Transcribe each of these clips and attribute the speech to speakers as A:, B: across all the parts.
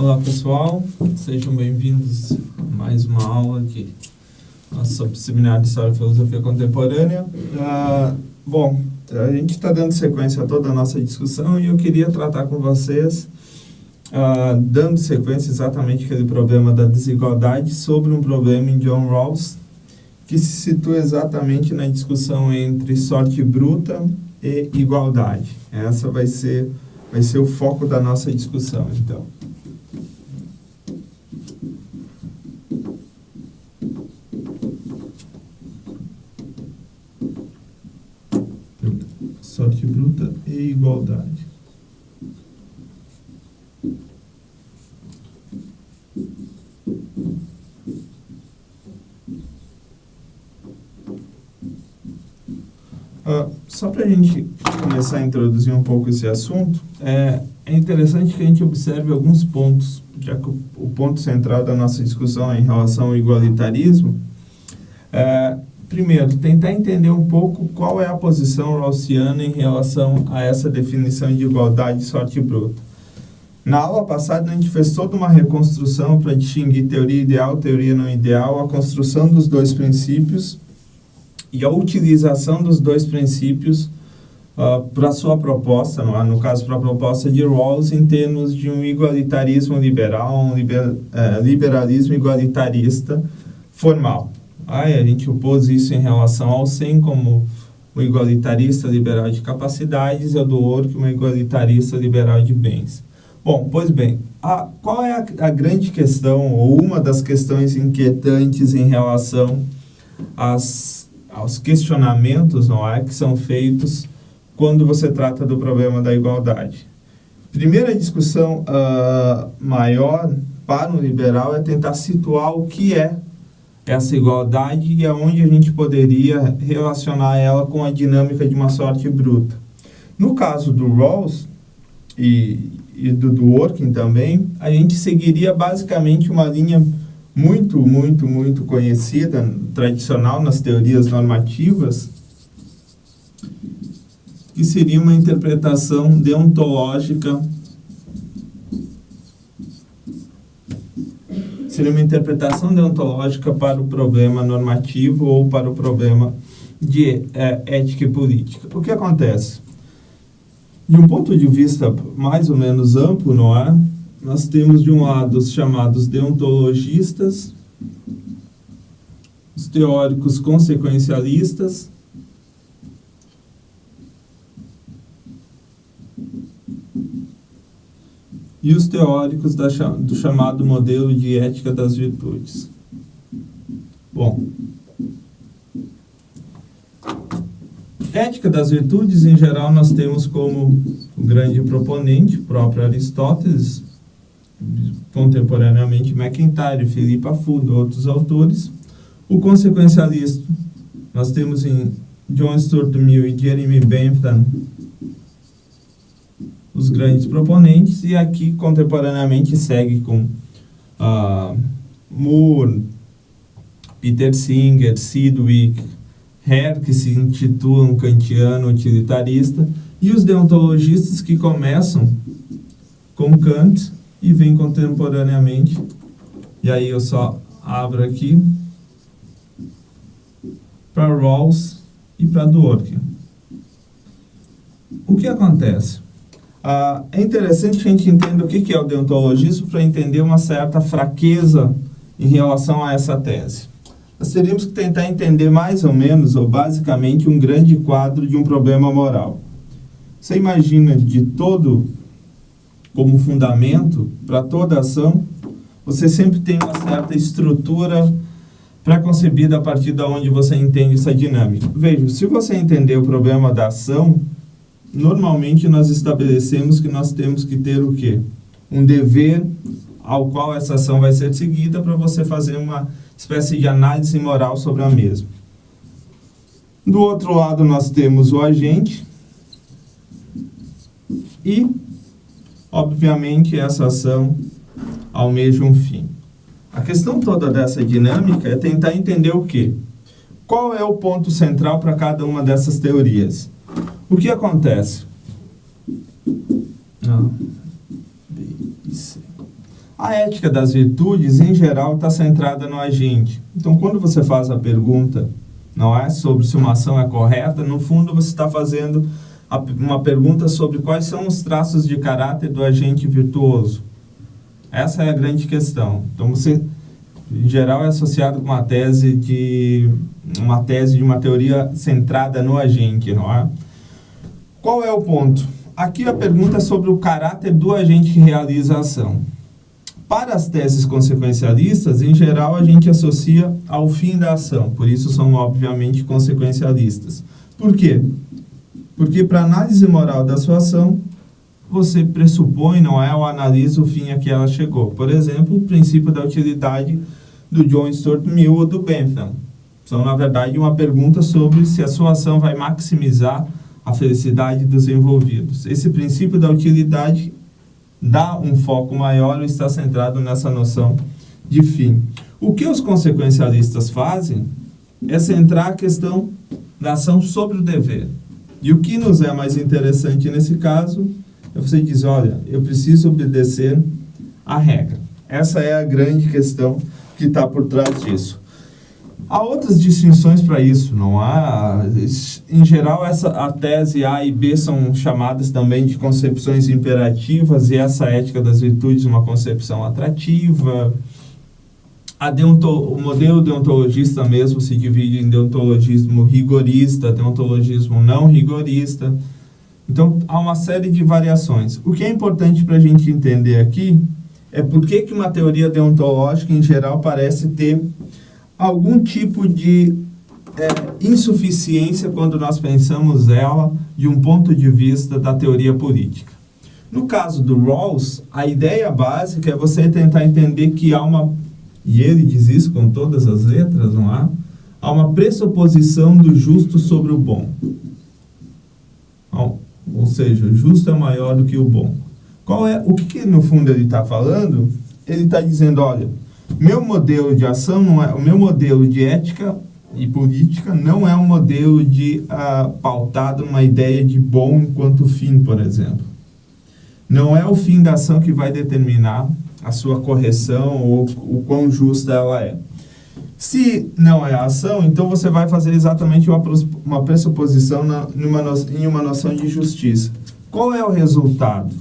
A: Olá pessoal, sejam bem-vindos a mais uma aula aqui sobre Seminário de História e Filosofia Contemporânea. Bom, a gente está dando sequência a toda a nossa discussão e eu queria tratar com vocês, dando sequência exatamente aquele problema da desigualdade sobre um problema em John Rawls, que se situa exatamente na discussão entre sorte bruta e igualdade. Essa vai ser o foco da nossa discussão, então. Sorte bruta e igualdade. Só para a gente começar a introduzir um pouco esse assunto, é interessante que a gente observe alguns pontos, já que o ponto central da nossa discussão é em relação ao igualitarismo. Primeiro, tentar entender um pouco qual é a posição rawlsiana em relação a essa definição de igualdade e sorte bruta. Na aula passada, a gente fez toda uma reconstrução para distinguir teoria ideal, teoria não ideal, a construção dos dois princípios e a utilização dos dois princípios para a sua proposta, no caso, para a proposta de Rawls, em termos de um igualitarismo liberal, um liberalismo igualitarista formal. A gente opôs isso em relação ao Sen como um igualitarista liberal de capacidades e ao Dworkin como um igualitarista liberal de bens. Bom, pois bem, qual é a grande questão, ou uma das questões inquietantes em relação aos questionamentos, que são feitos quando você trata do problema da igualdade? Primeira discussão maior para um liberal é tentar situar o que é essa igualdade e aonde a gente poderia relacionar ela com a dinâmica de uma sorte bruta. No caso do Rawls e do Dworkin também, a gente seguiria basicamente uma linha muito conhecida, tradicional nas teorias normativas, que seria uma interpretação deontológica. Seria uma interpretação deontológica para o problema normativo ou para o problema de ética e política. O que acontece? De um ponto de vista mais ou menos amplo, nós temos de um lado os chamados deontologistas, os teóricos consequencialistas, e os teóricos do chamado modelo de ética das virtudes. Bom, ética das virtudes, em geral, nós temos como o grande proponente, o próprio Aristóteles, contemporaneamente MacIntyre, Philippa Foot, outros autores. O consequencialista, nós temos em John Stuart Mill e Jeremy Bentham, os grandes proponentes, e aqui contemporaneamente segue com Moore, Peter Singer, Sidgwick, Hare, que se intitula um kantiano utilitarista, e os deontologistas que começam com Kant e vêm contemporaneamente, e aí eu só abro aqui, para Rawls e para Dworkin. O que acontece? É interessante que a gente entenda o que é o deontologismo para entender uma certa fraqueza em relação a essa tese. Nós teríamos que tentar entender mais ou menos, ou basicamente, um grande quadro de um problema moral. Você imagina como fundamento para toda ação, você sempre tem uma certa estrutura pré-concebida a partir de onde você entende essa dinâmica. Veja, se você entender o problema da ação, normalmente nós estabelecemos que nós temos que ter o quê? Um dever ao qual essa ação vai ser seguida para você fazer uma espécie de análise moral sobre a mesma. Do outro lado nós temos o agente e, obviamente, essa ação almeja um fim. A questão toda dessa dinâmica é tentar entender o quê? Qual é o ponto central para cada uma dessas teorias? O que acontece? A ética das virtudes, em geral, está centrada no agente. Então, quando você faz a pergunta, não é, sobre se uma ação é correta, no fundo você está fazendo uma pergunta sobre quais são os traços de caráter do agente virtuoso. Essa é a grande questão. Então, você, em geral, é associado com uma tese de uma teoria centrada no agente, não é? Qual é o ponto? Aqui a pergunta é sobre o caráter do agente que realiza a ação. Para as teses consequencialistas, em geral, a gente associa ao fim da ação, por isso são, obviamente, consequencialistas. Por quê? Porque para a análise moral da sua ação, você pressupõe, não é, ou analisa o fim a que ela chegou. Por exemplo, o princípio da utilidade do John Stuart Mill ou do Bentham. São, na verdade, uma pergunta sobre se a sua ação vai maximizar a felicidade dos envolvidos. Esse princípio da utilidade dá um foco maior ou está centrado nessa noção de fim. O que os consequencialistas fazem é centrar a questão da ação sobre o dever. E o que nos é mais interessante nesse caso é você dizer, olha, eu preciso obedecer à regra. Essa é a grande questão que está por trás disso. Há outras distinções para isso, não há? Em geral, a tese A e B são chamadas também de concepções imperativas e essa ética das virtudes uma concepção atrativa. O modelo deontologista mesmo se divide em deontologismo rigorista, deontologismo não rigorista. Então, há uma série de variações. O que é importante para a gente entender aqui é por que uma teoria deontológica, em geral, parece ter algum tipo de insuficiência quando nós pensamos ela de um ponto de vista da teoria política. No caso do Rawls, a ideia básica é você tentar entender que há uma, e ele diz isso com todas as letras, não há? Há uma pressuposição do justo sobre o bom. Ou seja, o justo é maior do que o bom. O que no fundo ele está falando? Ele está dizendo, olha, meu modelo de ação o meu modelo de ética e política não é um modelo pautado numa ideia de bom enquanto fim, por exemplo. Não é o fim da ação que vai determinar a sua correção ou o quão justa ela é. Se não é a ação, então você vai fazer exatamente uma pressuposição em uma noção de justiça. Qual é o resultado?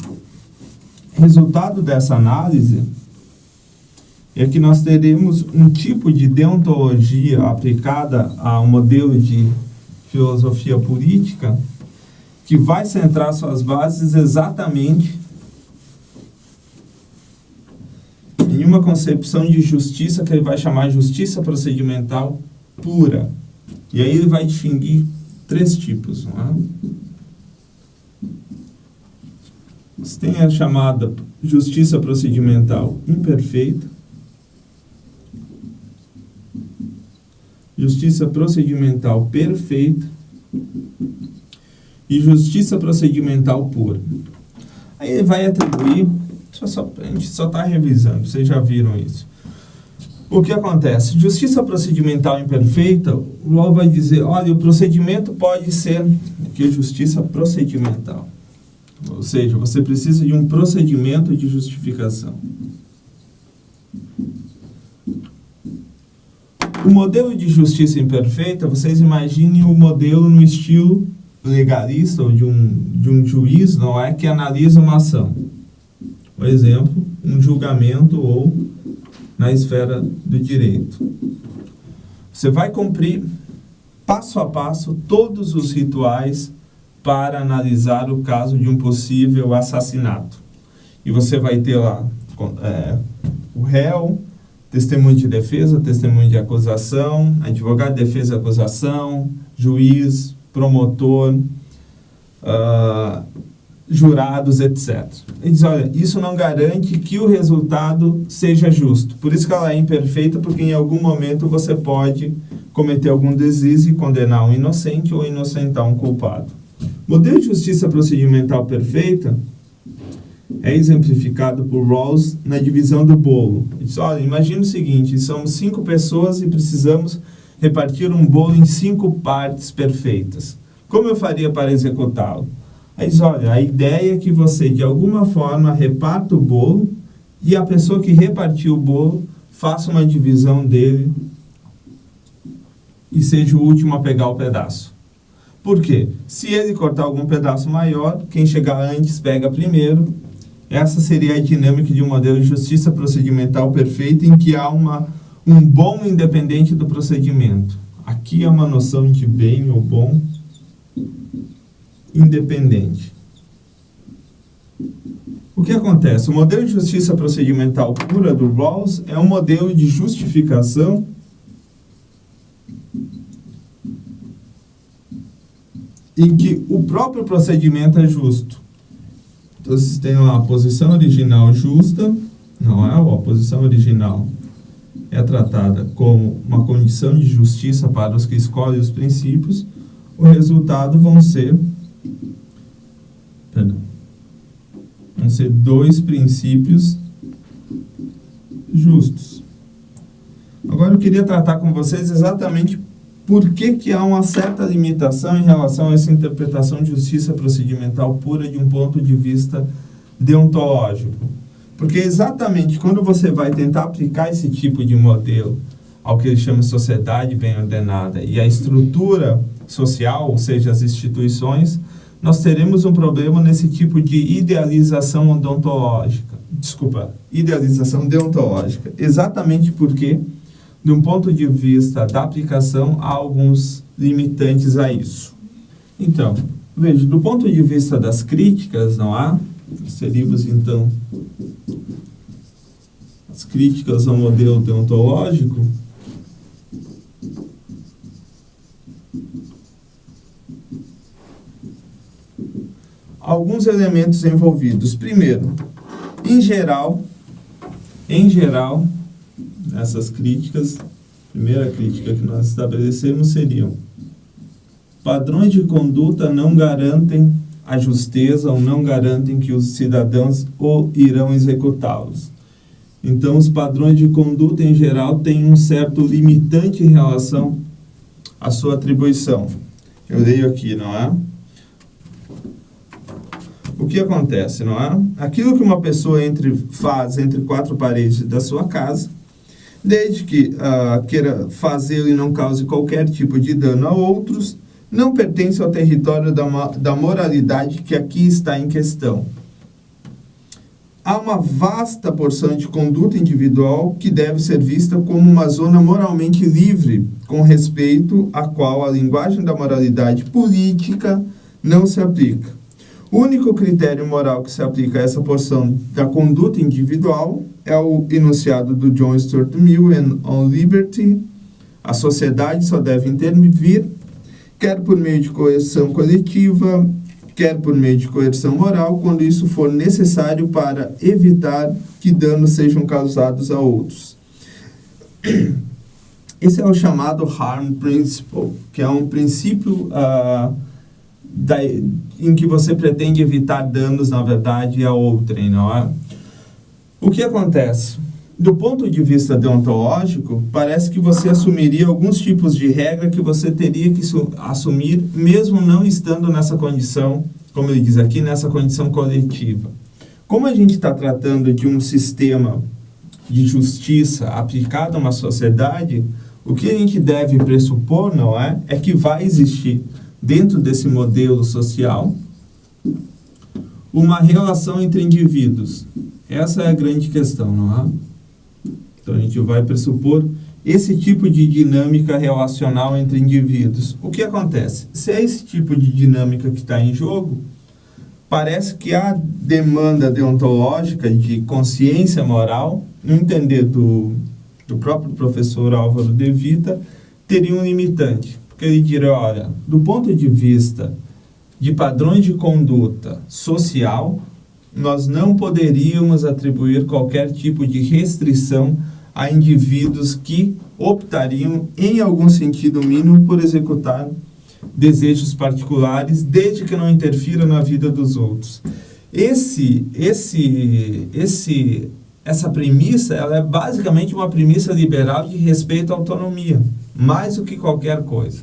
A: O resultado dessa análise é que nós teremos um tipo de deontologia aplicada a um modelo de filosofia política que vai centrar suas bases exatamente em uma concepção de justiça que ele vai chamar de justiça procedimental pura. E aí ele vai distinguir 3 tipos. Não é? Você tem a chamada justiça procedimental imperfeita, justiça procedimental perfeita e justiça procedimental pura. Aí ele vai atribuir, a gente só está revisando, vocês já viram isso. O que acontece? Justiça procedimental imperfeita, o Rawls vai dizer, olha, o procedimento pode ser que justiça procedimental. Ou seja, você precisa de um procedimento de justificação. O modelo de justiça imperfeita, vocês imaginem o modelo no estilo legalista ou de um juiz, não é, que analisa uma ação. Por exemplo, um julgamento ou na esfera do direito. Você vai cumprir passo a passo todos os rituais para analisar o caso de um possível assassinato. E você vai ter lá o réu, testemunho de defesa, testemunho de acusação, advogado de defesa e acusação, juiz, promotor, jurados, etc. Ele diz, olha, isso não garante que o resultado seja justo. Por isso que ela é imperfeita, porque em algum momento você pode cometer algum deslize e condenar um inocente ou inocentar um culpado. O modelo de justiça procedimental perfeita é exemplificado por Rawls na divisão do bolo. Ele diz, olha, imagina o seguinte, somos 5 pessoas e precisamos repartir um bolo em 5 partes perfeitas. Como eu faria para executá-lo? Aí diz, olha, a ideia é que você, de alguma forma, reparta o bolo e a pessoa que repartiu o bolo faça uma divisão dele e seja o último a pegar o pedaço. Por quê? Se ele cortar algum pedaço maior, quem chegar antes pega primeiro. Essa seria a dinâmica de um modelo de justiça procedimental perfeito em que há um bom independente do procedimento. Aqui é uma noção de bem ou bom independente. O que acontece? O modelo de justiça procedimental pura do Rawls é um modelo de justificação em que o próprio procedimento é justo. Então, vocês têm lá a posição original justa, não é? A posição original é tratada como uma condição de justiça para os que escolhem os princípios. O resultado vão ser dois princípios justos. Agora eu queria tratar com vocês exatamente por que há uma certa limitação em relação a essa interpretação de justiça procedimental pura de um ponto de vista deontológico. Porque exatamente quando você vai tentar aplicar esse tipo de modelo ao que ele chama de sociedade bem ordenada e a estrutura social, ou seja, as instituições, nós teremos um problema nesse tipo de idealização deontológica. Idealização deontológica. Exatamente porque, de um ponto de vista da aplicação, há alguns limitantes a isso. Então, veja, do ponto de vista das críticas, não há? Seríamos, então, as críticas ao modelo deontológico. Alguns elementos envolvidos. Primeiro, em geral, essas críticas, a primeira crítica que nós estabelecemos seriam: padrões de conduta não garantem a justeza ou não garantem que os cidadãos irão executá-los. Então, os padrões de conduta, em geral, têm um certo limitante em relação à sua atribuição. Eu leio aqui, não é? O que acontece, não é? Aquilo que uma pessoa faz entre quatro paredes da sua casa, desde que queira fazê-lo e não cause qualquer tipo de dano a outros, não pertence ao território da moralidade que aqui está em questão. Há uma vasta porção de conduta individual que deve ser vista como uma zona moralmente livre, com respeito à qual a linguagem da moralidade política não se aplica. O único critério moral que se aplica a essa porção da conduta individual é o enunciado do John Stuart Mill on Liberty. A sociedade só deve intervir, quer por meio de coerção coletiva, quer por meio de coerção moral, quando isso for necessário para evitar que danos sejam causados a outros. Esse é o chamado Harm Principle, que é um princípio em que você pretende evitar danos, na verdade, a outrem, não é? O que acontece? Do ponto de vista deontológico, parece que você assumiria alguns tipos de regra que você teria que assumir, mesmo não estando nessa condição, como ele diz aqui, nessa condição coletiva. Como a gente está tratando de um sistema de justiça aplicado a uma sociedade, o que a gente deve pressupor, não é? É que vai existir, dentro desse modelo social, uma relação entre indivíduos. Essa é a grande questão, não é? Então, a gente vai pressupor esse tipo de dinâmica relacional entre indivíduos. O que acontece? Se é esse tipo de dinâmica que está em jogo, parece que a demanda deontológica de consciência moral, no entender do próprio professor Álvaro de Vita, teria um limitante. Porque ele diria, olha, do ponto de vista de padrões de conduta social, nós não poderíamos atribuir qualquer tipo de restrição a indivíduos que optariam, em algum sentido mínimo, por executar desejos particulares, desde que não interfira na vida dos outros. Essa premissa, ela é basicamente uma premissa liberal de respeito à autonomia, mais do que qualquer coisa.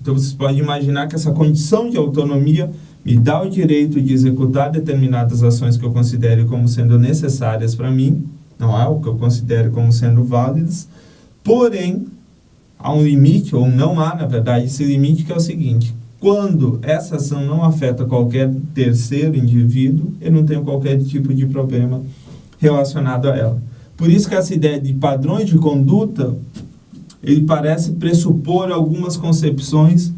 A: Então, vocês podem imaginar que essa condição de autonomia me dá o direito de executar determinadas ações que eu considere como sendo necessárias para mim, não é o que eu considero como sendo válidas, porém, há um limite, ou não há, na verdade, esse limite, que é o seguinte: quando essa ação não afeta qualquer terceiro indivíduo, eu não tenho qualquer tipo de problema relacionado a ela. Por isso que essa ideia de padrões de conduta, ele parece pressupor algumas concepções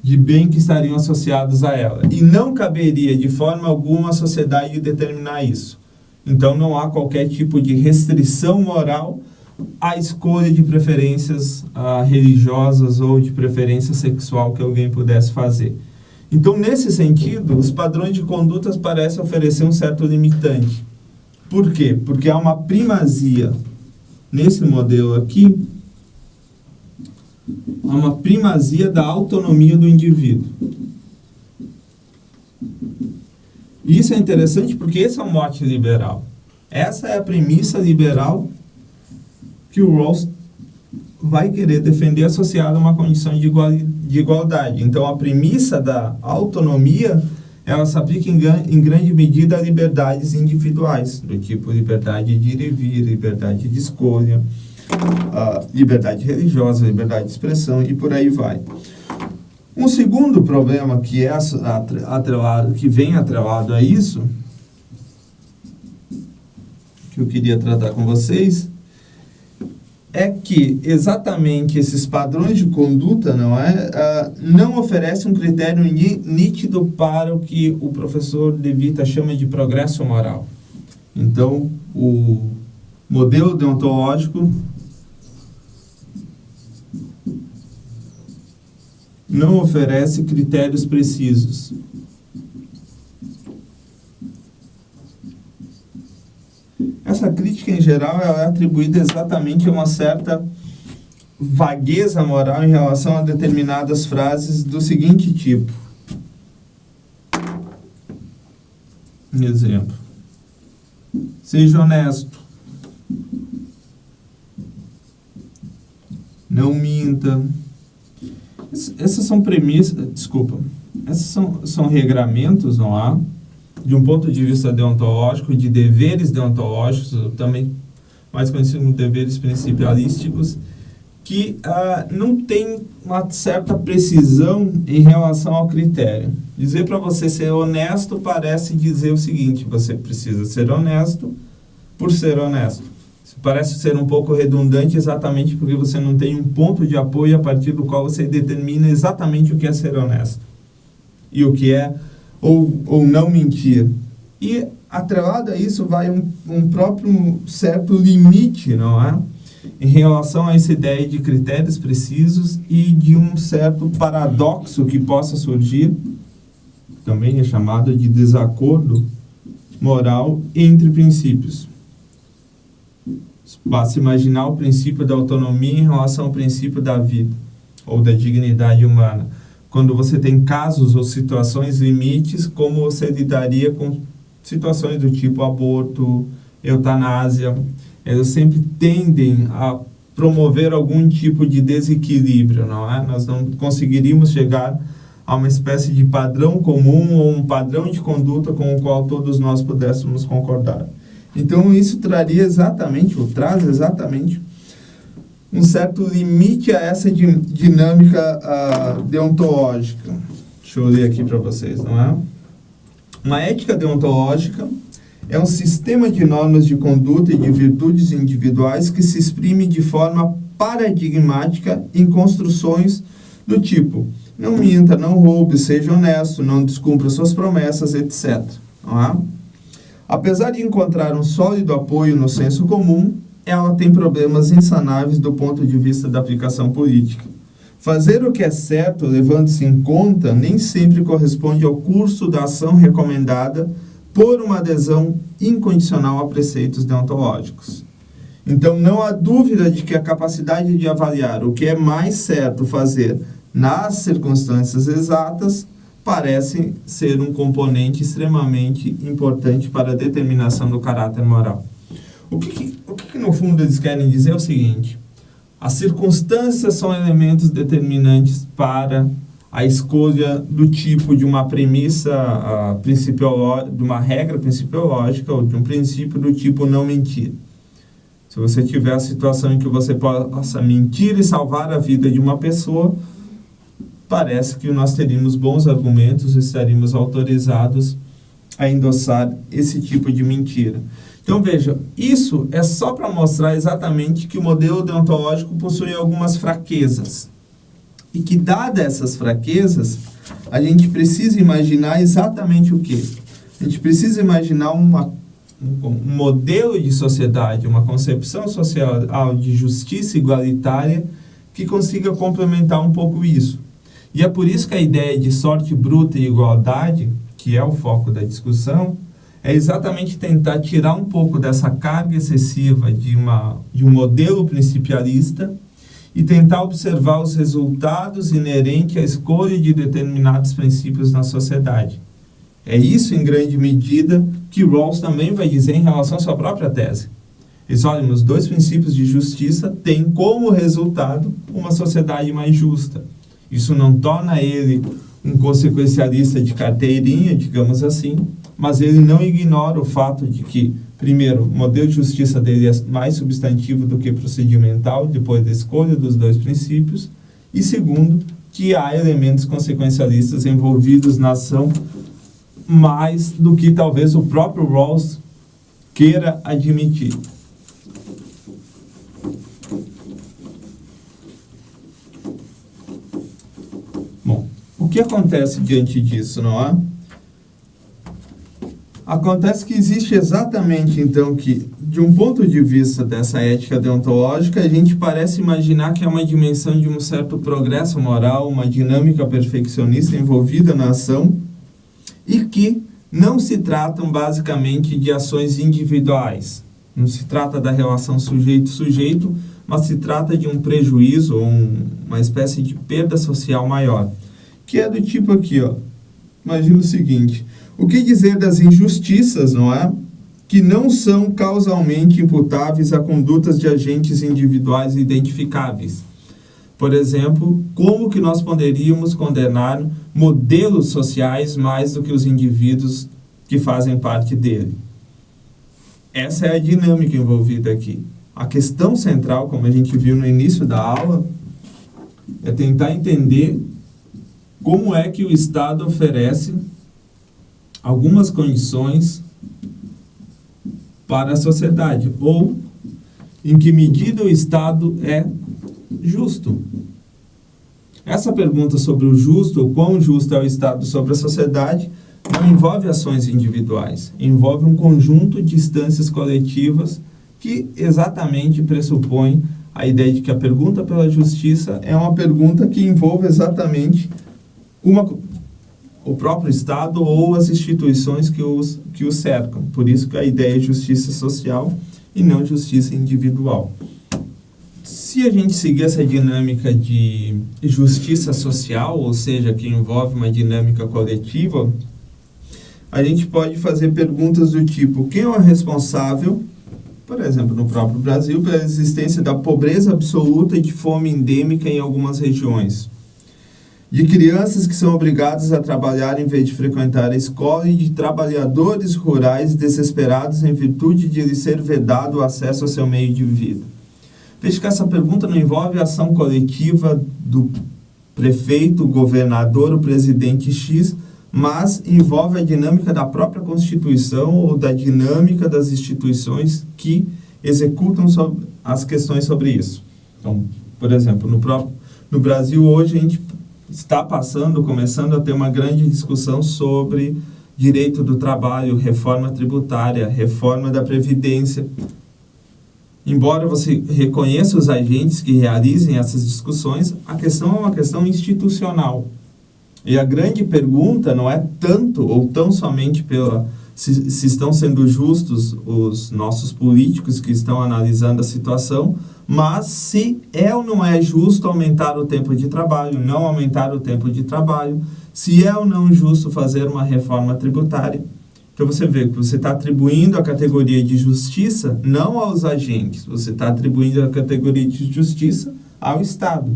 A: de bem que estariam associados a ela. E não caberia de forma alguma a sociedade determinar isso. Então não há qualquer tipo de restrição moral à escolha de preferências religiosas ou de preferência sexual que alguém pudesse fazer. Então, nesse sentido, os padrões de condutas parecem oferecer um certo limitante. Por quê? Porque há uma primazia nesse modelo aqui, há uma primazia da autonomia do indivíduo. E isso é interessante porque esse é um mote liberal. Essa é a premissa liberal que o Rawls vai querer defender associada a uma condição de igualdade. Então, a premissa da autonomia, ela se aplica em grande medida a liberdades individuais, do tipo liberdade de ir e vir, liberdade de escolha, liberdade religiosa, liberdade de expressão e por aí vai. Um segundo problema que é atrelado, que vem atrelado a isso, que eu queria tratar com vocês, é que exatamente esses padrões de conduta não oferecem um critério nítido para o que o professor De Vita chama de progresso moral. Então, o modelo deontológico não oferece critérios precisos. Essa crítica, em geral, ela é atribuída exatamente a uma certa vagueza moral em relação a determinadas frases do seguinte tipo. Um exemplo. Seja honesto. Não minta. Essas são premissas, essas são regramentos, não há? De um ponto de vista deontológico, de deveres deontológicos, também mais conhecidos como deveres principialísticos, que não tem uma certa precisão em relação ao critério. Dizer para você ser honesto parece dizer o seguinte: você precisa ser honesto por ser honesto. Isso parece ser um pouco redundante exatamente porque você não tem um ponto de apoio a partir do qual você determina exatamente o que é ser honesto e o que é ou não mentir. E atrelado a isso vai um próprio certo limite, não é? Em relação a essa ideia de critérios precisos e de um certo paradoxo que possa surgir, também é chamado de desacordo moral entre princípios. Basta imaginar o princípio da autonomia em relação ao princípio da vida ou da dignidade humana. Quando você tem casos ou situações limites, como você lidaria com situações do tipo aborto, eutanásia, elas sempre tendem a promover algum tipo de desequilíbrio, não é? Nós não conseguiríamos chegar a uma espécie de padrão comum ou um padrão de conduta com o qual todos nós pudéssemos concordar. Então, isso traz exatamente um certo limite a essa dinâmica deontológica. Deixa eu ler aqui para vocês, não é? Uma ética deontológica é um sistema de normas de conduta e de virtudes individuais que se exprime de forma paradigmática em construções do tipo: não minta, não roube, seja honesto, não descumpra suas promessas, etc. Não é? Apesar de encontrar um sólido apoio no senso comum, ela tem problemas insanáveis do ponto de vista da aplicação política. Fazer o que é certo, levando-se em conta, nem sempre corresponde ao curso da ação recomendada por uma adesão incondicional a preceitos deontológicos. Então, não há dúvida de que a capacidade de avaliar o que é mais certo fazer nas circunstâncias exatas parece ser um componente extremamente importante para a determinação do caráter moral. O que no fundo eles querem dizer é o seguinte: as circunstâncias são elementos determinantes para a escolha do tipo de uma premissa de uma regra principiológica ou de um princípio do tipo não mentir. Se você tiver a situação em que você possa mentir e salvar a vida de uma pessoa, parece que nós teríamos bons argumentos e estaríamos autorizados a endossar esse tipo de mentira. Então, veja, isso é só para mostrar exatamente que o modelo deontológico possui algumas fraquezas. E que, dadas essas fraquezas, a gente precisa imaginar exatamente o quê? A gente precisa imaginar um modelo de sociedade, uma concepção social de justiça igualitária que consiga complementar um pouco isso. E é por isso que a ideia de sorte bruta e igualdade, que é o foco da discussão, é exatamente tentar tirar um pouco dessa carga excessiva de um modelo principialista e tentar observar os resultados inerentes à escolha de determinados princípios na sociedade. É isso, em grande medida, que Rawls também vai dizer em relação à sua própria tese. Eles olham, os dois princípios de justiça têm como resultado uma sociedade mais justa. Isso não torna ele um consequencialista de carteirinha, digamos assim, mas ele não ignora o fato de que, primeiro, o modelo de justiça dele é mais substantivo do que procedimental, depois da escolha dos dois princípios, e segundo, que há elementos consequencialistas envolvidos na ação mais do que talvez o próprio Rawls queira admitir. Bom, o que acontece diante disso, não é? Acontece que existe exatamente, então, que, de um ponto de vista dessa ética deontológica, a gente parece imaginar que é uma dimensão de um certo progresso moral, uma dinâmica perfeccionista envolvida na ação, e que não se tratam, basicamente, de ações individuais. Não se trata da relação sujeito-sujeito, mas se trata de um prejuízo, ou uma espécie de perda social maior. Que é do tipo aqui, ó. Imagina o seguinte: o que dizer das injustiças, não é? Que não são causalmente imputáveis a condutas de agentes individuais identificáveis. Por exemplo, como que nós poderíamos condenar modelos sociais mais do que os indivíduos que fazem parte dele? Essa é a dinâmica envolvida aqui. A questão central, como a gente viu no início da aula, é tentar entender como é que o Estado oferece algumas condições para a sociedade, ou em que medida o Estado é justo. Essa pergunta sobre o justo, o quão justo é o Estado sobre a sociedade, não envolve ações individuais, envolve um conjunto de instâncias coletivas que exatamente pressupõe a ideia de que a pergunta pela justiça é uma pergunta que envolve exatamente o próprio Estado ou as instituições que o cercam. Por isso que a ideia é justiça social e não justiça individual. Se a gente seguir essa dinâmica de justiça social, ou seja, que envolve uma dinâmica coletiva, a gente pode fazer perguntas do tipo: quem é o responsável, por exemplo, no próprio Brasil, pela existência da pobreza absoluta e de fome endêmica em algumas regiões? De crianças que são obrigadas a trabalhar em vez de frequentar a escola e de trabalhadores rurais desesperados em virtude de lhes ser vedado o acesso ao seu meio de vida. Veja que essa pergunta não envolve a ação coletiva do prefeito, o governador, o presidente X, mas envolve a dinâmica da própria Constituição ou da dinâmica das instituições que executam as questões sobre isso. Então, por exemplo, no Brasil hoje a gente está começando a ter uma grande discussão sobre direito do trabalho, reforma tributária, reforma da Previdência. Embora você reconheça os agentes que realizem essas discussões, a questão é uma questão institucional. E a grande pergunta não é tanto ou tão somente se estão sendo justos os nossos políticos que estão analisando a situação, mas se é ou não é justo aumentar o tempo de trabalho, não aumentar o tempo de trabalho, se é ou não justo fazer uma reforma tributária. Então você vê que você está atribuindo a categoria de justiça não aos agentes, você está atribuindo a categoria de justiça ao Estado.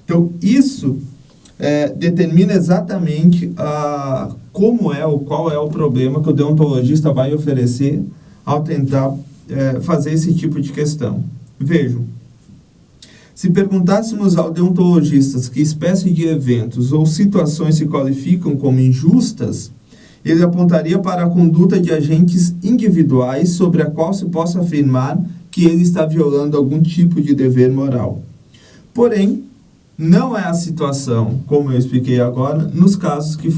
A: Então isso determina exatamente qual é o problema que o deontologista vai oferecer ao tentar fazer esse tipo de questão. Vejam, se perguntássemos ao deontologista que espécie de eventos ou situações se qualificam como injustas, ele apontaria para a conduta de agentes individuais sobre a qual se possa afirmar que ele está violando algum tipo de dever moral. Porém, não é a situação, como eu expliquei agora, nos casos que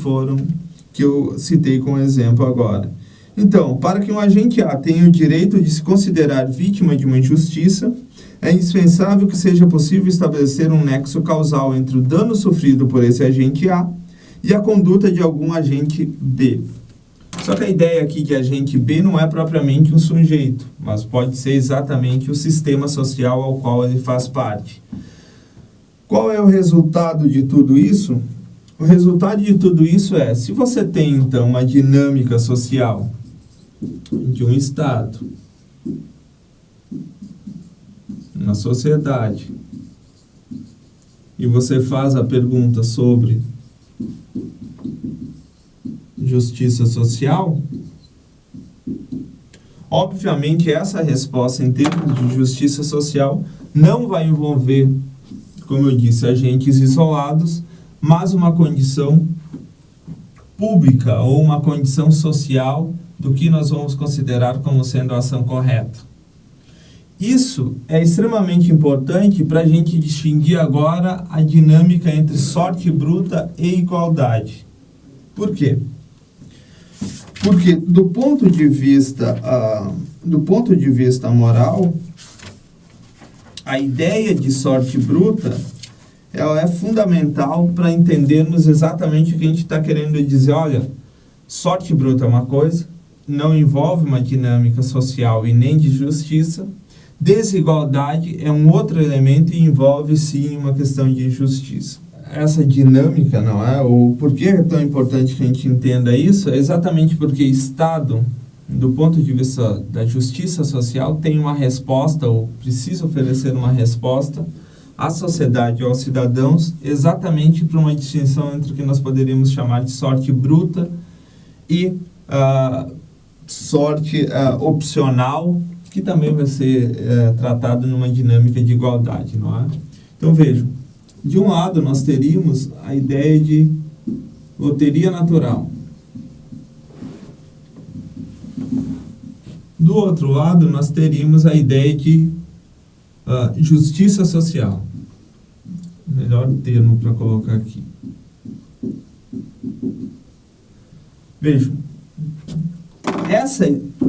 A: eu citei como exemplo agora. Então, para que um agente A tenha o direito de se considerar vítima de uma injustiça, é indispensável que seja possível estabelecer um nexo causal entre o dano sofrido por esse agente A e a conduta de algum agente B. Só que a ideia aqui de agente B não é propriamente um sujeito, mas pode ser exatamente o sistema social ao qual ele faz parte. Qual é o resultado de tudo isso? O resultado de tudo isso é, se você tem, então, uma dinâmica social de um Estado, uma sociedade, e você faz a pergunta sobre justiça social, obviamente essa resposta em termos de justiça social não vai envolver, como eu disse, agentes isolados, mas uma condição pública ou uma condição social do que nós vamos considerar como sendo a ação correta. Isso é extremamente importante para a gente distinguir agora a dinâmica entre sorte bruta e igualdade. Por quê? Porque do ponto de vista moral, a ideia de sorte bruta ela é fundamental para entendermos exatamente o que a gente está querendo dizer. Olha, sorte bruta é uma coisa, não envolve uma dinâmica social e nem de justiça. Desigualdade é um outro elemento e envolve sim uma questão de injustiça. Essa dinâmica, não é? O porquê é tão importante que a gente entenda isso é exatamente porque Estado, do ponto de vista da justiça social, tem uma resposta, ou precisa oferecer uma resposta à sociedade, aos cidadãos, exatamente para uma distinção entre o que nós poderíamos chamar de sorte bruta e sorte opcional, que também vai ser tratado numa dinâmica de igualdade, não é? Então, vejam, de um lado nós teríamos a ideia de loteria natural. Do outro lado, nós teríamos a ideia de justiça social. Melhor termo para colocar aqui. Vejam,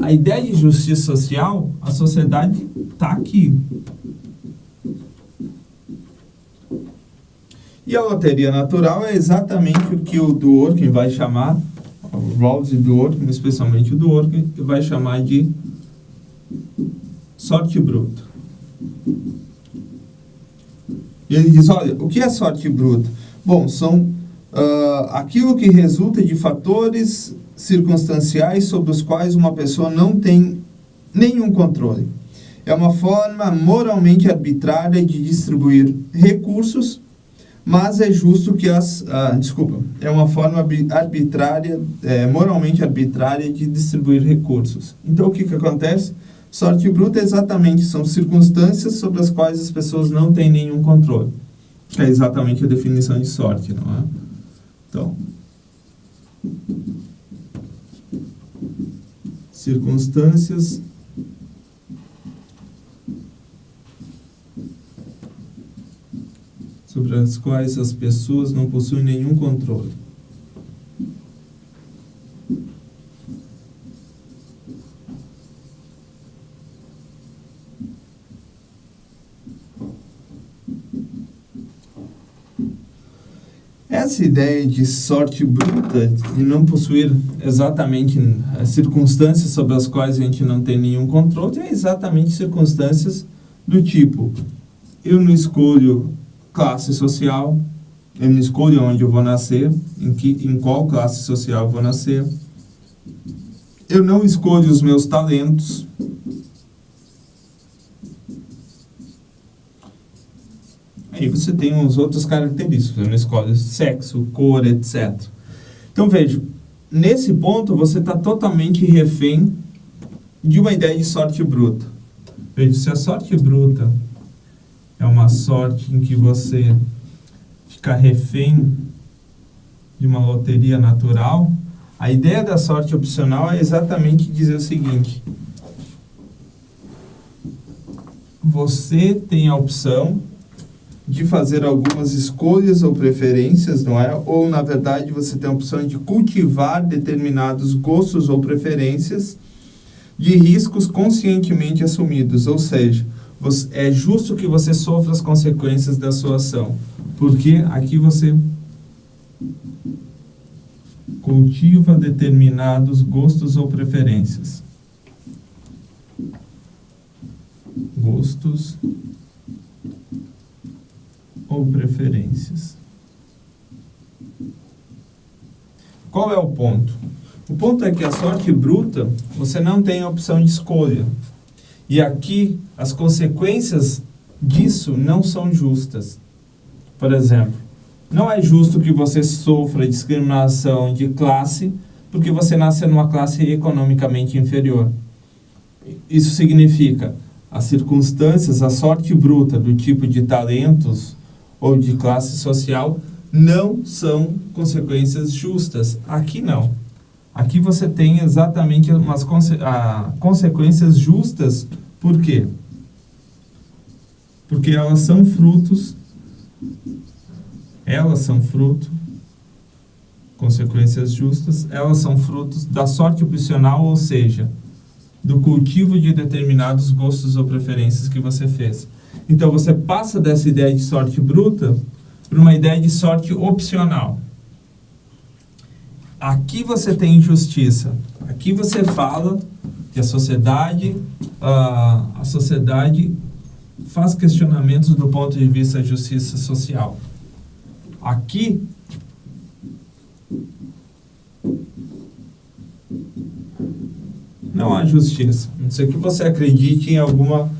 A: a ideia de justiça social, a sociedade está aqui. E a loteria natural é exatamente o que o Dworkin vai chamar, o Rawls e Dworkin, especialmente o Dworkin, vai chamar de sorte bruta. E ele diz, olha, o que é sorte bruta? Bom, são aquilo que resulta de fatores circunstanciais sobre os quais uma pessoa não tem nenhum controle. É uma forma moralmente arbitrária de distribuir recursos, mas é justo que é uma forma arbitrária, moralmente arbitrária de distribuir recursos. Então, o que acontece? Sorte bruta exatamente são circunstâncias sobre as quais as pessoas não têm nenhum controle. É exatamente a definição de sorte, não é? Então, circunstâncias sobre as quais as pessoas não possuem nenhum controle. Essa ideia de sorte bruta, de não possuir exatamente as circunstâncias sobre as quais a gente não tem nenhum controle, é exatamente circunstâncias do tipo, eu não escolho classe social, eu não escolho onde eu vou nascer, em qual classe social eu vou nascer, eu não escolho os meus talentos, Aí você tem uns outros característicos, você não escolhe sexo, cor, etc. Então veja, nesse ponto você está totalmente refém de uma ideia de sorte bruta. Veja, se a sorte bruta é uma sorte em que você fica refém de uma loteria natural, a ideia da sorte opcional é exatamente dizer o seguinte: você tem a opção de fazer algumas escolhas ou preferências, não é? Ou, na verdade, você tem a opção de cultivar determinados gostos ou preferências de riscos conscientemente assumidos. Ou seja, é justo que você sofra as consequências da sua ação, porque aqui você cultiva determinados gostos ou preferências. Gostos ou preferências. Qual é o ponto? O ponto é que a sorte bruta, você não tem a opção de escolha. E aqui, as consequências disso não são justas. Por exemplo, não é justo que você sofra discriminação de classe porque você nasceu numa classe economicamente inferior. Isso significa as circunstâncias, a sorte bruta do tipo de talentos ou de classe social não são consequências justas. Aqui não. Aqui você tem exatamente umas consequências justas. Por quê? Porque elas são fruto, consequências justas, elas são frutos da sorte opcional, ou seja, do cultivo de determinados gostos ou preferências que você fez. Então você passa dessa ideia de sorte bruta para uma ideia de sorte opcional. Aqui você tem injustiça. Aqui você fala que a sociedade faz questionamentos do ponto de vista da justiça social. Aqui não há justiça. Não sei que você acredite em alguma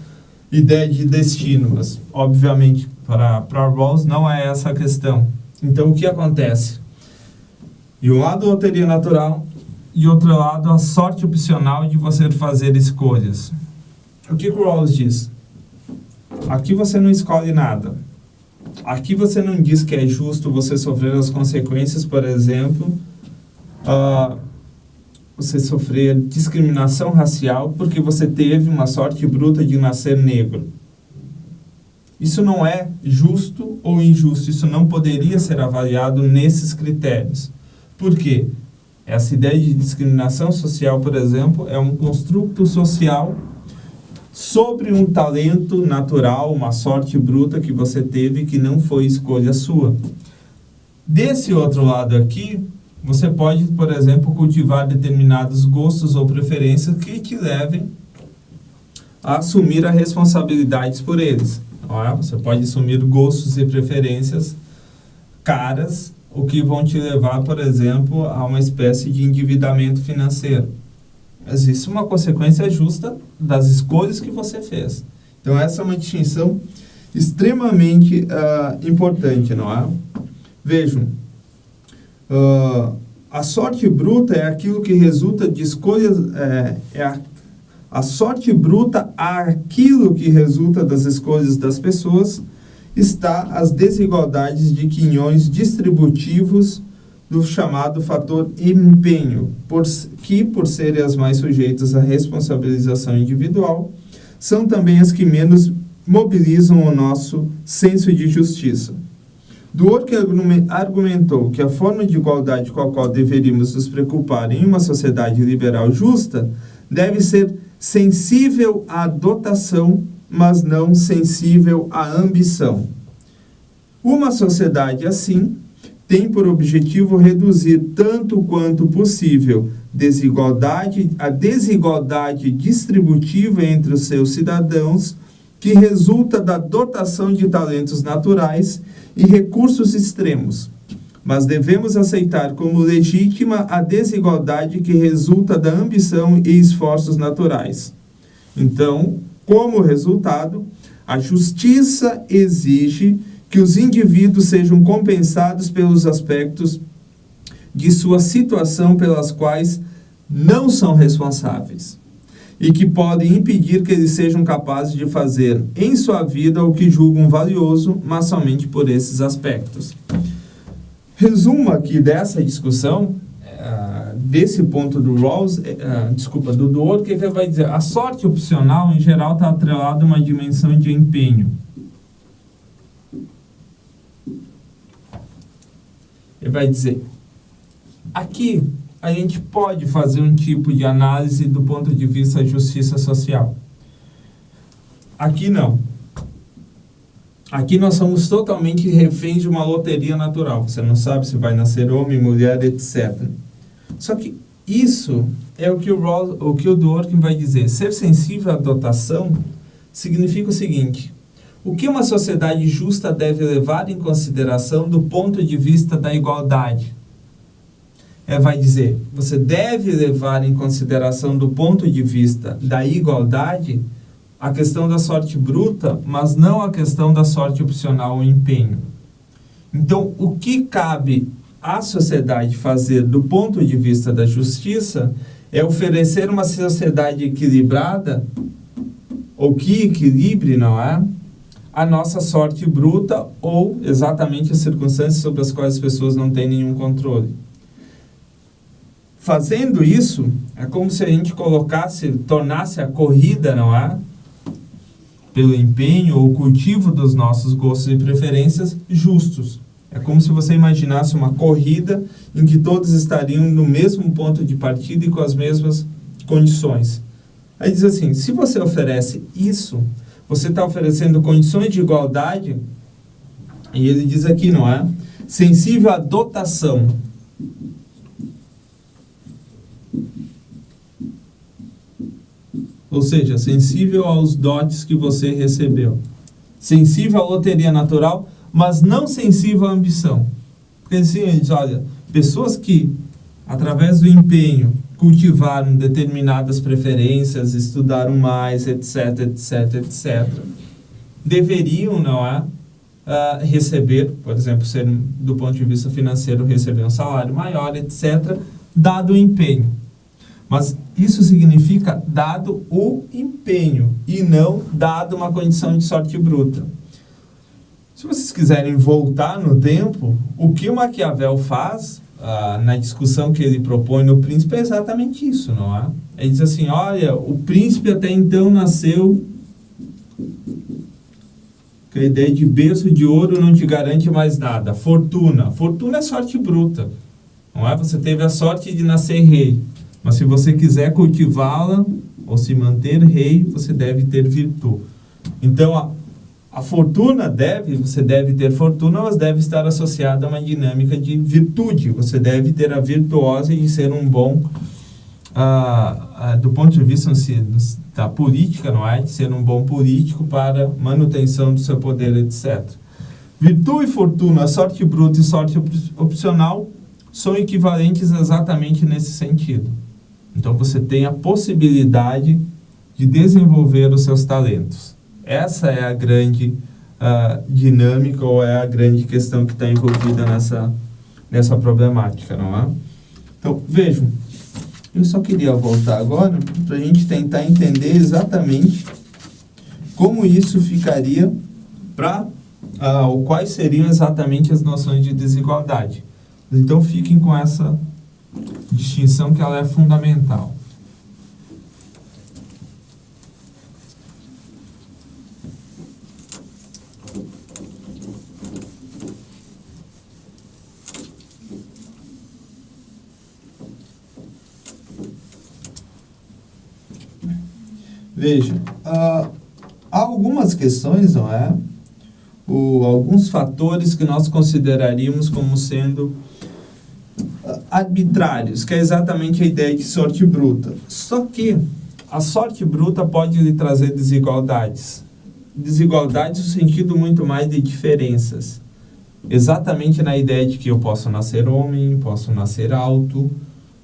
A: ideia de destino, mas obviamente para Rawls não é essa a questão. Então o que acontece? De um lado a loteria natural, e outro lado a sorte opcional de você fazer escolhas. O que Rawls diz? Aqui você não escolhe nada. Aqui você não diz que é justo você sofrer as consequências, por exemplo, você sofrer discriminação racial porque você teve uma sorte bruta de nascer negro. Isso não é justo ou injusto, isso não poderia ser avaliado nesses critérios. Por quê? Essa ideia de discriminação social, por exemplo, é um construto social sobre um talento natural, uma sorte bruta que você teve que não foi escolha sua. Desse outro lado aqui, você pode, por exemplo, cultivar determinados gostos ou preferências que te levem a assumir as responsabilidades por eles. Não é? Você pode assumir gostos e preferências caras, o que vão te levar, por exemplo, a uma espécie de endividamento financeiro. Mas isso é uma consequência justa das escolhas que você fez. Então essa é uma distinção extremamente importante, não é? Vejam, a sorte bruta é aquilo que resulta de escolhas, a sorte bruta, aquilo que resulta das escolhas das pessoas, está as desigualdades de quinhões distributivos do chamado fator empenho, que, por serem as mais sujeitas à responsabilização individual, são também as que menos mobilizam o nosso senso de justiça. Duor, que argumentou que a forma de igualdade com a qual deveríamos nos preocupar em uma sociedade liberal justa deve ser sensível à dotação, mas não sensível à ambição. Uma sociedade assim tem por objetivo reduzir tanto quanto possível a desigualdade distributiva entre os seus cidadãos, que resulta da dotação de talentos naturais e recursos extremos. Mas devemos aceitar como legítima a desigualdade que resulta da ambição e esforços naturais. Então, como resultado, a justiça exige que os indivíduos sejam compensados pelos aspectos de sua situação pelas quais não são responsáveis e que podem impedir que eles sejam capazes de fazer em sua vida o que julgam valioso, mas somente por esses aspectos. Resumo aqui dessa discussão, desse ponto do Rawls, do Dworkin, que ele vai dizer: a sorte opcional, em geral, está atrelada a uma dimensão de empenho. Ele vai dizer, aqui a gente pode fazer um tipo de análise do ponto de vista da justiça social. Aqui não. Aqui nós somos totalmente reféns de uma loteria natural. Você não sabe se vai nascer homem, mulher, etc. Só que isso é o que o Dworkin vai dizer. Ser sensível à dotação significa o seguinte: o que uma sociedade justa deve levar em consideração do ponto de vista da igualdade? Vai dizer, você deve levar em consideração do ponto de vista da igualdade a questão da sorte bruta, mas não a questão da sorte opcional ou empenho. Então, o que cabe à sociedade fazer do ponto de vista da justiça é oferecer uma sociedade equilibrada, ou que equilibre, não é? A nossa sorte bruta ou exatamente as circunstâncias sobre as quais as pessoas não têm nenhum controle. Fazendo isso, é como se a gente tornasse a corrida, não é? Pelo empenho ou cultivo dos nossos gostos e preferências justos. É como se você imaginasse uma corrida em que todos estariam no mesmo ponto de partida e com as mesmas condições. Aí diz assim, se você oferece isso, você está oferecendo condições de igualdade, e ele diz aqui, não é? Sensível à dotação. Ou seja, sensível aos dotes que você recebeu. Sensível à loteria natural, mas não sensível à ambição. Porque assim, a gente olha, pessoas que, através do empenho, cultivaram determinadas preferências, estudaram mais, etc, etc, etc, deveriam, não é? Receber, por exemplo, do ponto de vista financeiro, receber um salário maior, etc, dado o empenho. Mas isso significa dado o empenho e não dado uma condição de sorte bruta. Se vocês quiserem voltar no tempo, o que o Maquiavel faz na discussão que ele propõe no Príncipe é exatamente isso, não é? Ele diz assim, olha, o príncipe até então nasceu, que a ideia de berço de ouro não te garante mais nada. Fortuna é sorte bruta, não é? Você teve a sorte de nascer rei. Mas se você quiser cultivá-la ou se manter rei, você deve ter virtude. Então, a fortuna você deve ter fortuna, mas deve estar associada a uma dinâmica de virtude. Você deve ter a virtuosa de ser um bom, do ponto de vista da política, não é? De ser um bom político para manutenção do seu poder, etc. Virtude e fortuna, sorte bruta e sorte opcional, são equivalentes exatamente nesse sentido. Então, você tem a possibilidade de desenvolver os seus talentos. Essa é a grande dinâmica ou é a grande questão que está envolvida nessa problemática, não é? Então, vejam, eu só queria voltar agora para a gente tentar entender exatamente como isso ficaria ou quais seriam exatamente as noções de desigualdade. Então, fiquem com essa distinção que ela é fundamental. Veja, há algumas questões, não é? Alguns fatores que nós consideraríamos como sendo arbitrários, que é exatamente a ideia de sorte bruta. Só que a sorte bruta pode lhe trazer desigualdades. Desigualdades no sentido muito mais de diferenças. Exatamente na ideia de que eu posso nascer homem, posso nascer alto,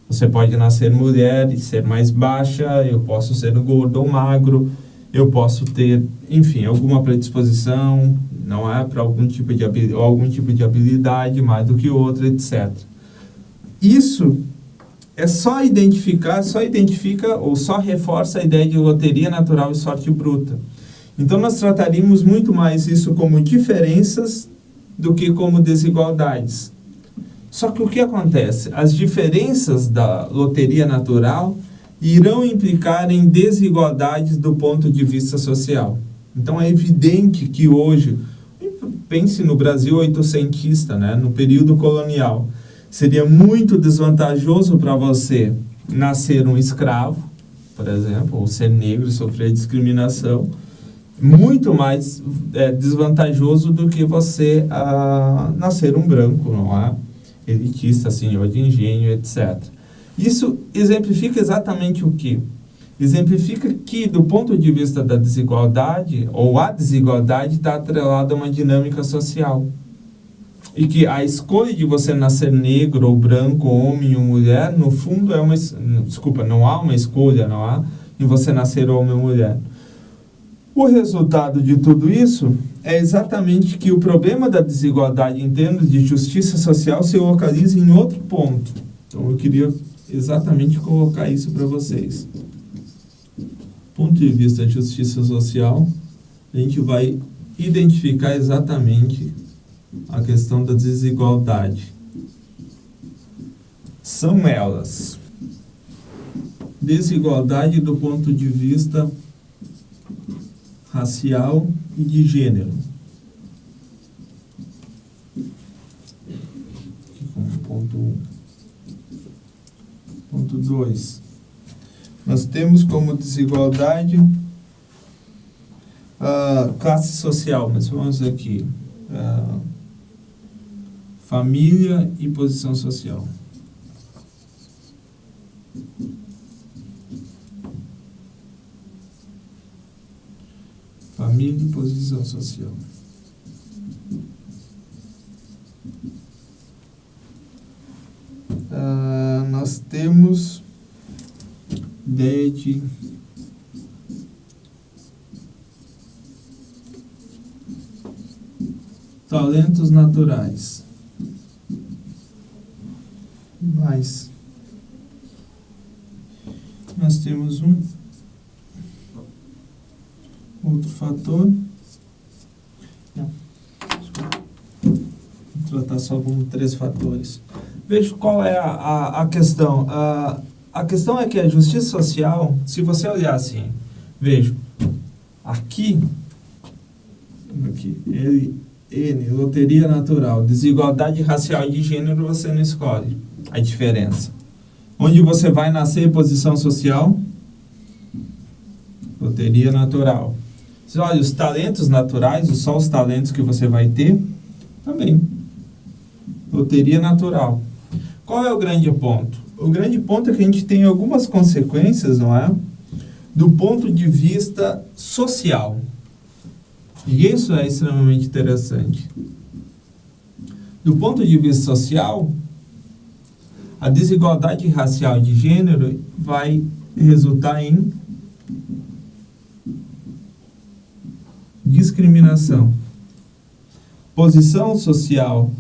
A: você pode nascer mulher e ser mais baixa, eu posso ser gordo ou magro. eu posso ter, enfim, alguma predisposição, não é, para algum tipo de habilidade mais do que outra, etc. Isso é só identifica ou só reforça a ideia de loteria natural e sorte bruta. Então, nós trataríamos muito mais isso como diferenças do que como desigualdades. Só que o que acontece? As diferenças da loteria natural irão implicar em desigualdades do ponto de vista social. Então, é evidente que hoje, pense no Brasil oitocentista, né, no período colonial, seria muito desvantajoso para você nascer um escravo, por exemplo, ou ser negro e sofrer discriminação, muito mais desvantajoso do que você nascer um branco, não é? Elitista, senhor de engenho, etc. Isso exemplifica exatamente o quê? Exemplifica que, do ponto de vista da desigualdade, ou a desigualdade está atrelada a uma dinâmica social. E que a escolha de você nascer negro ou branco, homem ou mulher, no fundo não há uma escolha, não há, em você nascer homem ou mulher. O resultado de tudo isso é exatamente que o problema da desigualdade em termos de justiça social se localiza em outro ponto. Então, eu queria exatamente colocar isso para vocês. Do ponto de vista de justiça social, a gente vai identificar exatamente a questão da desigualdade. São elas: desigualdade do ponto de vista racial e de gênero. Aqui como ponto 1. Ponto 2. Nós temos como desigualdade a classe social, mas vamos aqui, família e posição social. Família e posição social. Nós temos ideia de talentos naturais. Mas nós temos outro fator. Não, vou tratar só como 3 fatores. Veja qual é a questão. A questão é que a justiça social, se você olhar assim, veja, aqui, N, loteria natural, desigualdade racial e de gênero, você não escolhe a diferença. Onde você vai nascer, posição social, loteria natural. Você olha, os talentos naturais, só os talentos que você vai ter, também, loteria natural. Qual é o grande ponto? O grande ponto é que a gente tem algumas consequências, não é? Do ponto de vista social. E isso é extremamente interessante. Do ponto de vista social, a desigualdade racial de gênero vai resultar em discriminação. Posição social,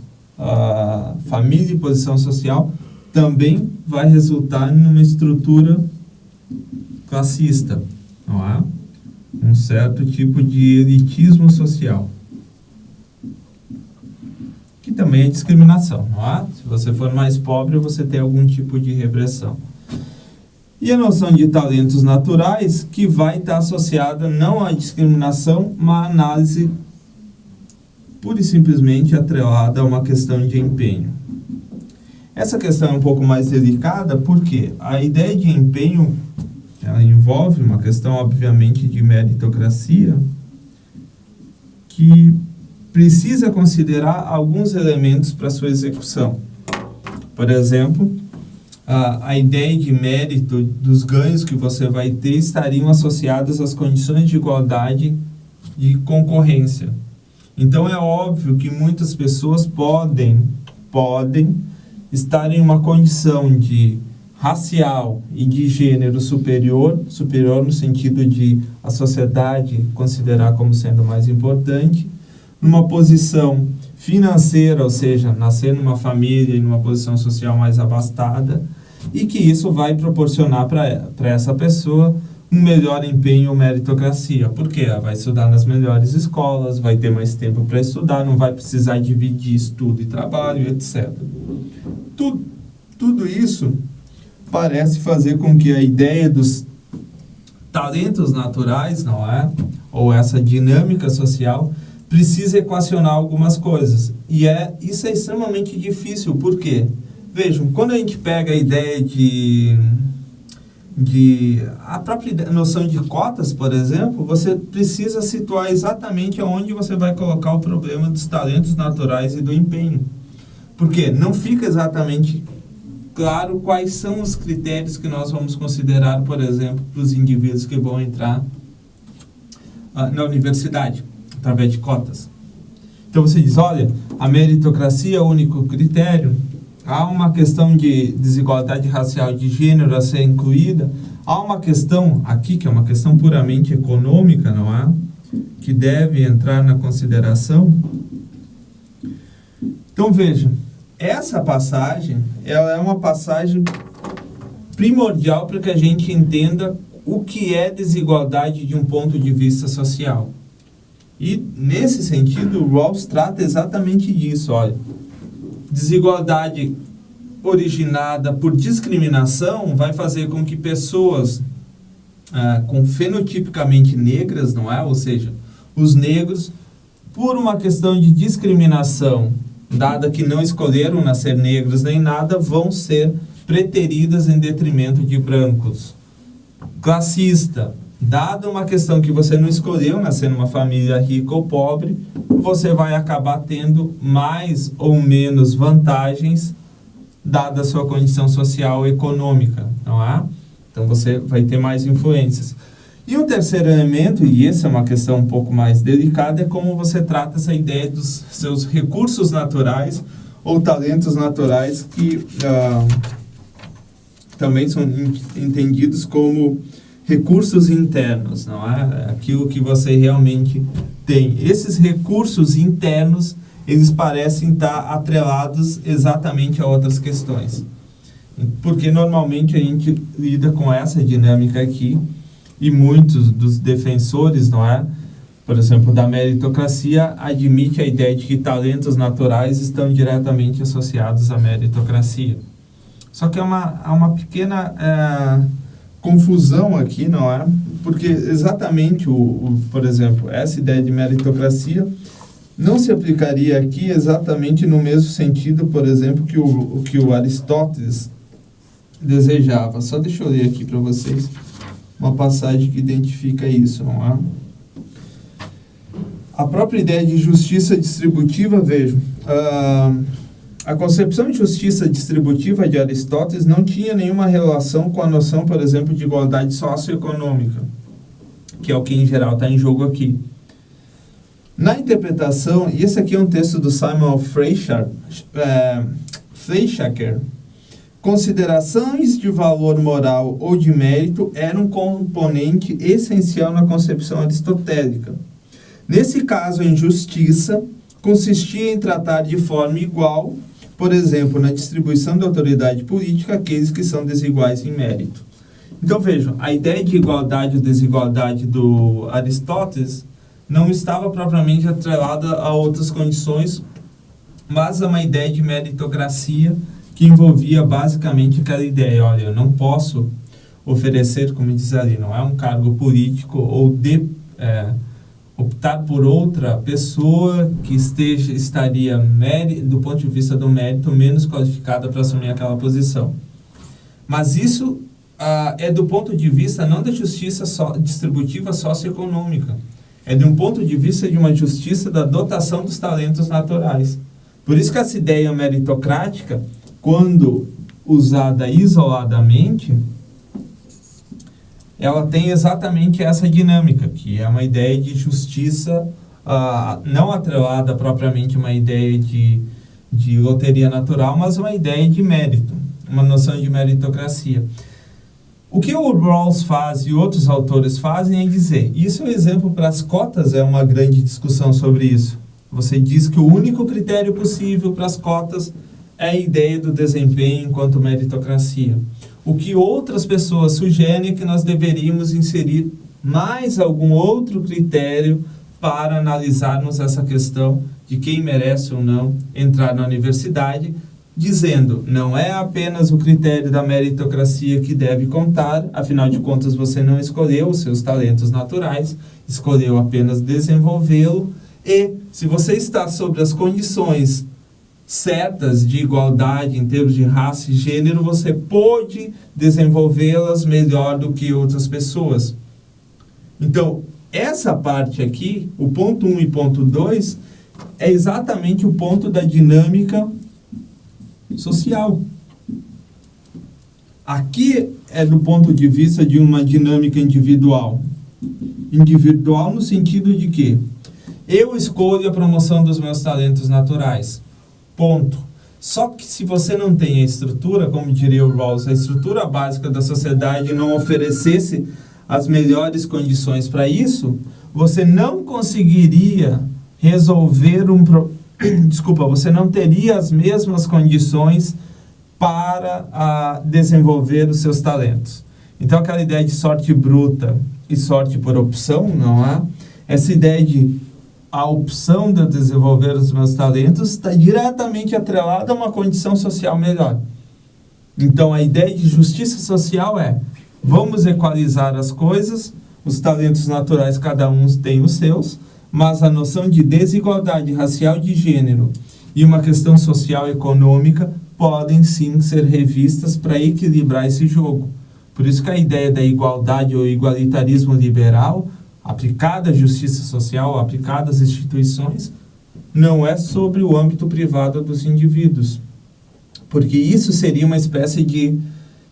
A: família e posição social também vai resultar numa estrutura classista, não é? Um certo tipo de elitismo social, que também é discriminação, não é? Se você for mais pobre, você tem algum tipo de repressão. E a noção de talentos naturais, que vai estar associada não à discriminação, mas à análise pura e simplesmente atrelada a uma questão de empenho. Essa questão é um pouco mais delicada porque a ideia de empenho, ela envolve uma questão, obviamente, de meritocracia, que precisa considerar alguns elementos para sua execução. Por exemplo, a ideia de mérito dos ganhos que você vai ter estariam associadas às condições de igualdade de concorrência. Então, é óbvio que muitas pessoas podem estar em uma condição de racial e de gênero superior no sentido de a sociedade considerar como sendo mais importante, numa posição financeira, ou seja, nascer numa família e numa posição social mais abastada, e que isso vai proporcionar para essa pessoa um melhor empenho ou meritocracia. Por quê? Ela vai estudar nas melhores escolas, vai ter mais tempo para estudar, não vai precisar dividir estudo e trabalho, etc. Tudo isso parece fazer com que a ideia dos talentos naturais, não é? Ou essa dinâmica social, precise equacionar algumas coisas. E isso é extremamente difícil. Por quê? Vejam, quando a gente pega a ideia a própria noção de cotas, por exemplo, você precisa situar exatamente aonde você vai colocar o problema dos talentos naturais e do empenho. Porque não fica exatamente claro quais são os critérios que nós vamos considerar, por exemplo, para os indivíduos que vão entrar na universidade, através de cotas. Então você diz, olha, a meritocracia é o único critério, há uma questão de desigualdade racial de gênero a ser incluída, há uma questão aqui, que é uma questão puramente econômica, não é? Que deve entrar na consideração. Então vejam, essa passagem, ela é uma passagem primordial para que a gente entenda o que é desigualdade de um ponto de vista social. E, nesse sentido, o Rawls trata exatamente disso. Olha, desigualdade originada por discriminação vai fazer com que pessoas com fenotipicamente negras, não é? Ou seja, os negros, por uma questão de discriminação, dada que não escolheram nascer negros nem nada, vão ser preteridas em detrimento de brancos. Classista, dada uma questão que você não escolheu nascer numa família rica ou pobre, você vai acabar tendo mais ou menos vantagens dada a sua condição social e econômica, não é? Então você vai ter mais influências. E um terceiro elemento, e essa é uma questão um pouco mais delicada, é como você trata essa ideia dos seus recursos naturais ou talentos naturais, que também são entendidos como recursos internos, não é? Aquilo que você realmente tem. Esses recursos internos, eles parecem estar atrelados exatamente a outras questões. Porque normalmente a gente lida com essa dinâmica aqui, e muitos dos defensores, não é? Por exemplo, da meritocracia, admite a ideia de que talentos naturais estão diretamente associados à meritocracia. Só que há uma pequena confusão aqui, não é? Porque exatamente, por exemplo, essa ideia de meritocracia não se aplicaria aqui exatamente no mesmo sentido, por exemplo, que o Aristóteles desejava. Só deixa eu ler aqui para vocês uma passagem que identifica isso, não é? A própria ideia de justiça distributiva, vejam, a concepção de justiça distributiva de Aristóteles não tinha nenhuma relação com a noção, por exemplo, de igualdade socioeconômica, que é o que em geral está em jogo aqui. Na interpretação, e esse aqui é um texto do Simon Fleischaker, considerações de valor moral ou de mérito eram um componente essencial na concepção aristotélica. Nesse caso, a injustiça consistia em tratar de forma igual, por exemplo, na distribuição da autoridade política, aqueles que são desiguais em mérito. Então, vejam, a ideia de igualdade ou desigualdade do Aristóteles não estava propriamente atrelada a outras condições, mas a uma ideia de meritocracia que envolvia basicamente aquela ideia, olha, eu não posso oferecer, como diz ali, não é um cargo político ou optar por outra pessoa que estaria, do ponto de vista do mérito, menos qualificada para assumir aquela posição. Mas isso é do ponto de vista não da justiça distributiva socioeconômica, é de um ponto de vista de uma justiça da dotação dos talentos naturais. Por isso que essa ideia meritocrática, quando usada isoladamente, ela tem exatamente essa dinâmica, que é uma ideia de justiça não atrelada propriamente a uma ideia de loteria natural, mas uma ideia de mérito, uma noção de meritocracia. O que o Rawls faz e outros autores fazem é dizer, isso é um exemplo para as cotas, é uma grande discussão sobre isso. Você diz que o único critério possível para as cotas é a ideia do desempenho enquanto meritocracia. O que outras pessoas sugerem é que nós deveríamos inserir mais algum outro critério para analisarmos essa questão de quem merece ou não entrar na universidade, dizendo, não é apenas o critério da meritocracia que deve contar, afinal de contas você não escolheu os seus talentos naturais, escolheu apenas desenvolvê-lo, e se você está sobre as condições certas de igualdade em termos de raça e gênero, você pode desenvolvê-las melhor do que outras pessoas. Então, essa parte aqui, o ponto 1 e ponto 2, é exatamente o ponto da dinâmica social. Aqui é do ponto de vista de uma dinâmica individual. Individual no sentido de que eu escolho a promoção dos meus talentos naturais. Ponto. Só que se você não tem a estrutura, como diria o Rawls, a estrutura básica da sociedade não oferecesse as melhores condições para isso, você não conseguiria resolver você não teria as mesmas condições para desenvolver os seus talentos. Então, aquela ideia de sorte bruta e sorte por opção, não é? Essa ideia de a opção de eu desenvolver os meus talentos está diretamente atrelada a uma condição social melhor. Então, a ideia de justiça social é, vamos equalizar as coisas, os talentos naturais cada um tem os seus, mas a noção de desigualdade racial de gênero e uma questão social e econômica podem sim ser revistas para equilibrar esse jogo. Por isso que a ideia da igualdade ou igualitarismo liberal, aplicada à justiça social, aplicada às instituições, não é sobre o âmbito privado dos indivíduos. Porque isso seria uma espécie de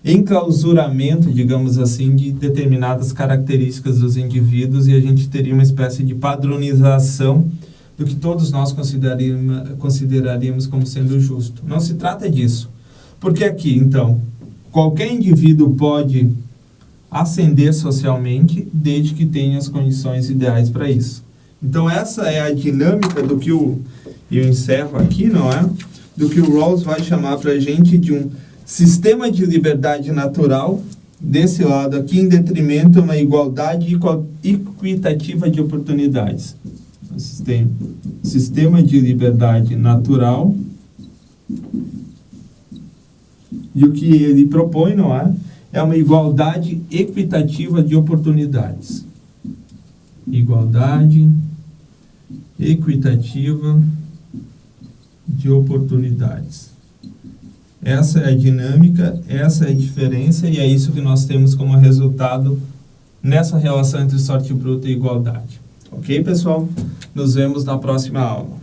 A: enclausuramento, digamos assim, de determinadas características dos indivíduos e a gente teria uma espécie de padronização do que todos nós consideraríamos como sendo justo. Não se trata disso. Porque aqui, então, qualquer indivíduo pode ascender socialmente desde que tenha as condições ideais para isso. Então, essa é a dinâmica do que eu encerro aqui, não é? Do que o Rawls vai chamar para a gente de um sistema de liberdade natural, desse lado aqui, em detrimento de uma igualdade equitativa de oportunidades. Sistema de liberdade natural. E o que ele propõe, não é? É uma igualdade equitativa de oportunidades. Igualdade equitativa de oportunidades. Essa é a dinâmica, essa é a diferença e é isso que nós temos como resultado nessa relação entre sorte bruta e igualdade. Ok, pessoal? Nos vemos na próxima aula.